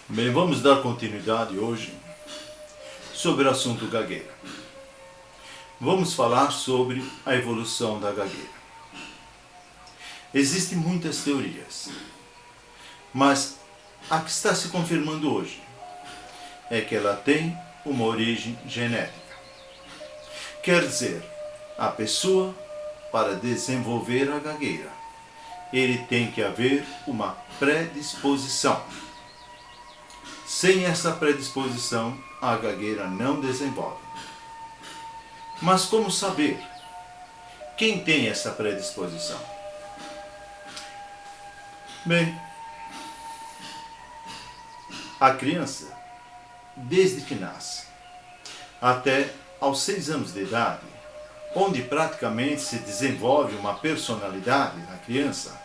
Bem, vamos dar continuidade hoje sobre o assunto gagueira. Vamos falar sobre a evolução da gagueira. Existem muitas teorias, mas a que está se confirmando hoje é que ela tem uma origem genética. Quer dizer, a pessoa, para desenvolver a gagueira, ele tem que haver uma predisposição. Sem essa predisposição, a gagueira não desenvolve. Mas como saber? Quem tem essa predisposição? Bem, a criança, desde que nasce, até aos 6 anos de idade, onde praticamente se desenvolve uma personalidade na criança,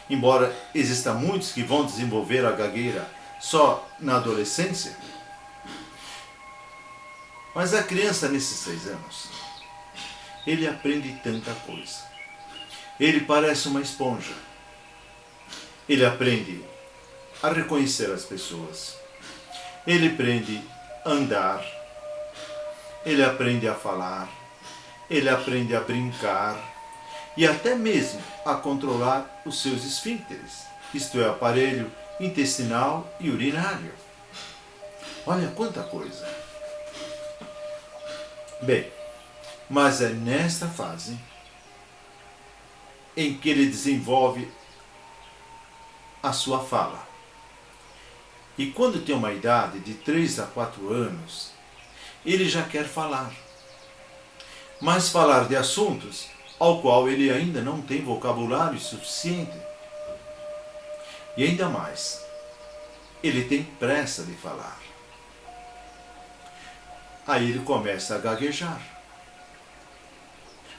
embora existam muitos que vão desenvolver a gagueira só na adolescência, mas a criança nesses 6 anos, ele aprende tanta coisa. Ele parece uma esponja. Ele aprende a reconhecer as pessoas. Ele aprende a andar. Ele aprende a falar. Ele aprende a brincar. E até mesmo a controlar os seus esfíncteres, isto é, aparelho intestinal e urinário. Olha quanta coisa! Bem, mas é nesta fase em que ele desenvolve a sua fala. E quando tem uma idade de 3 a 4 anos, ele já quer falar. Mas falar de assuntos ao qual ele ainda não tem vocabulário suficiente. E ainda mais, ele tem pressa de falar. Aí ele começa a gaguejar.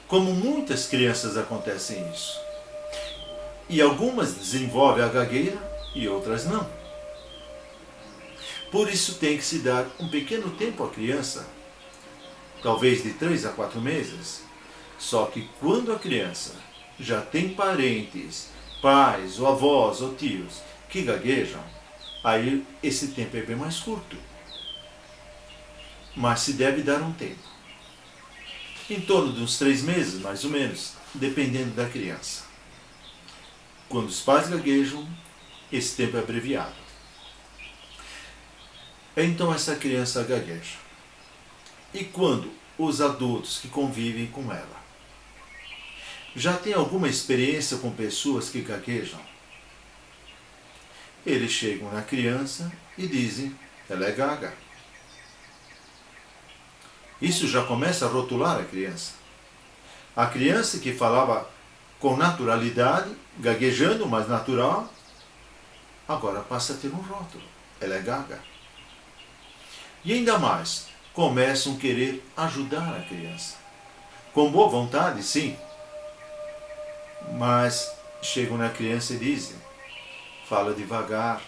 Como muitas crianças acontecem isso. E algumas desenvolvem a gagueira e outras não. Por isso tem que se dar um pequeno tempo à criança, talvez de 3 a 4 meses. Só que quando a criança já tem parentes, pais, ou avós, ou tios que gaguejam, aí esse tempo é bem mais curto. Mas se deve dar um tempo. Em torno de uns 3 meses, mais ou menos, dependendo da criança. Quando os pais gaguejam, esse tempo é abreviado. Então essa criança gagueja. E quando os adultos que convivem com ela já têm alguma experiência com pessoas que gaguejam, eles chegam na criança e dizem: ela é gaga. Isso já começa a rotular a criança. A criança que falava com naturalidade, gaguejando, mas natural, agora passa a ter um rótulo. Ela é gaga. E ainda mais, começam a querer ajudar a criança. Com boa vontade, sim. Mas chegam na criança e dizem: fala devagar.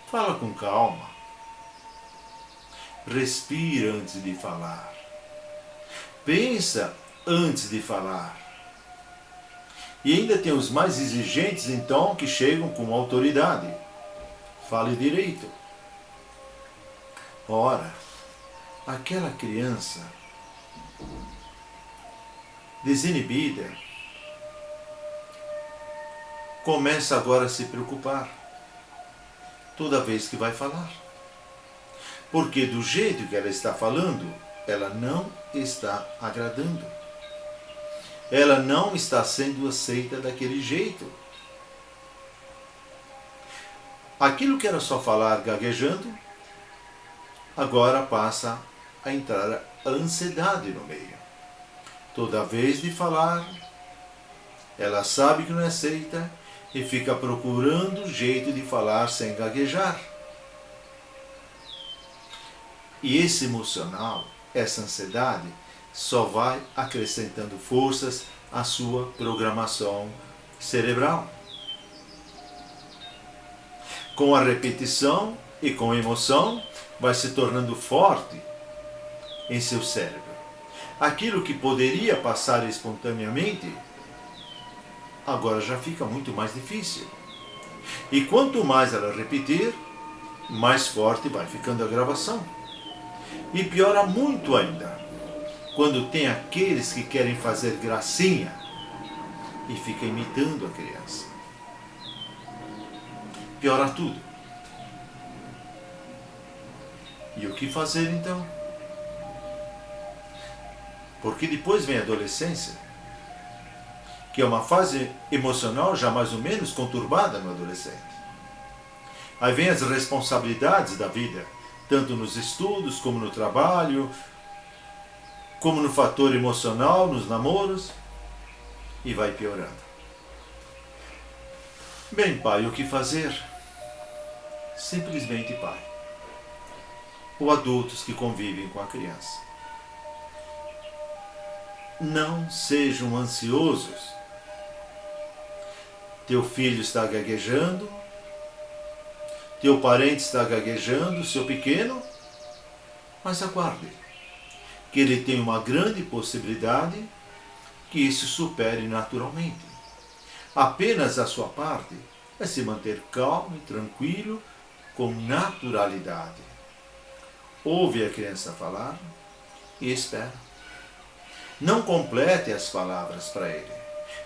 Fala com calma. Respira antes de falar. Pensa antes de falar. E ainda tem os mais exigentes, então, que chegam com autoridade. Fale direito. Ora, aquela criança desinibida começa agora a se preocupar toda vez que vai falar. Porque do jeito que ela está falando, ela não está agradando. Ela não está sendo aceita daquele jeito. Aquilo que era só falar gaguejando, agora passa a entrar a ansiedade no meio. Toda vez de falar, ela sabe que não é aceita e fica procurando jeito de falar sem gaguejar. E esse emocional, essa ansiedade, só vai acrescentando forças à sua programação cerebral. Com a repetição e com a emoção, vai se tornando forte em seu cérebro. Aquilo que poderia passar espontaneamente, agora já fica muito mais difícil. E quanto mais ela repetir, mais forte vai ficando a gravação. E piora muito ainda, quando tem aqueles que querem fazer gracinha e fica imitando a criança. Piora tudo. E o que fazer então? Porque depois vem a adolescência, que é uma fase emocional já mais ou menos conturbada no adolescente. Aí vem as responsabilidades da vida, tanto nos estudos, como no trabalho, como no fator emocional, nos namoros, e vai piorando. Bem, pai, o que fazer? Simplesmente pai. Ou adultos que convivem com a criança. Não sejam ansiosos. Teu filho está gaguejando, teu parente está gaguejando, seu pequeno, mas aguarde, que ele tem uma grande possibilidade que isso supere naturalmente. Apenas a sua parte é se manter calmo e tranquilo, com naturalidade. Ouve a criança falar e espera. Não complete as palavras para ele.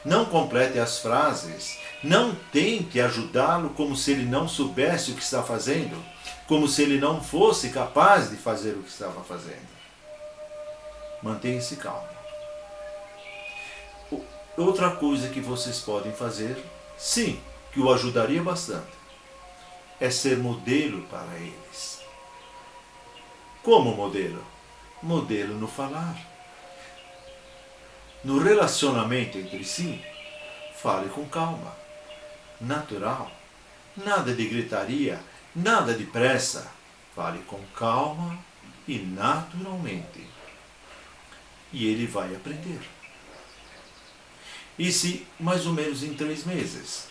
Não complete as frases. Não tente ajudá-lo como se ele não soubesse o que está fazendo, como se ele não fosse capaz de fazer o que estava fazendo. Mantenha-se calmo. Outra coisa que vocês podem fazer, sim, que o ajudaria bastante, é ser modelo para eles. Como modelo? Modelo no falar. No relacionamento entre si, fale com calma, natural, nada de gritaria, nada de pressa. Fale com calma e naturalmente. E ele vai aprender. E se mais ou menos em 3 meses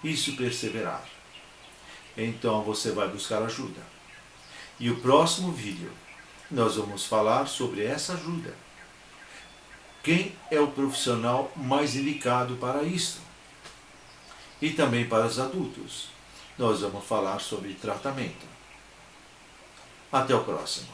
isso perseverar, então você vai buscar ajuda. E o próximo vídeo nós vamos falar sobre essa ajuda. Quem é o profissional mais indicado para isso? E também para os adultos. Nós vamos falar sobre tratamento. Até o próximo.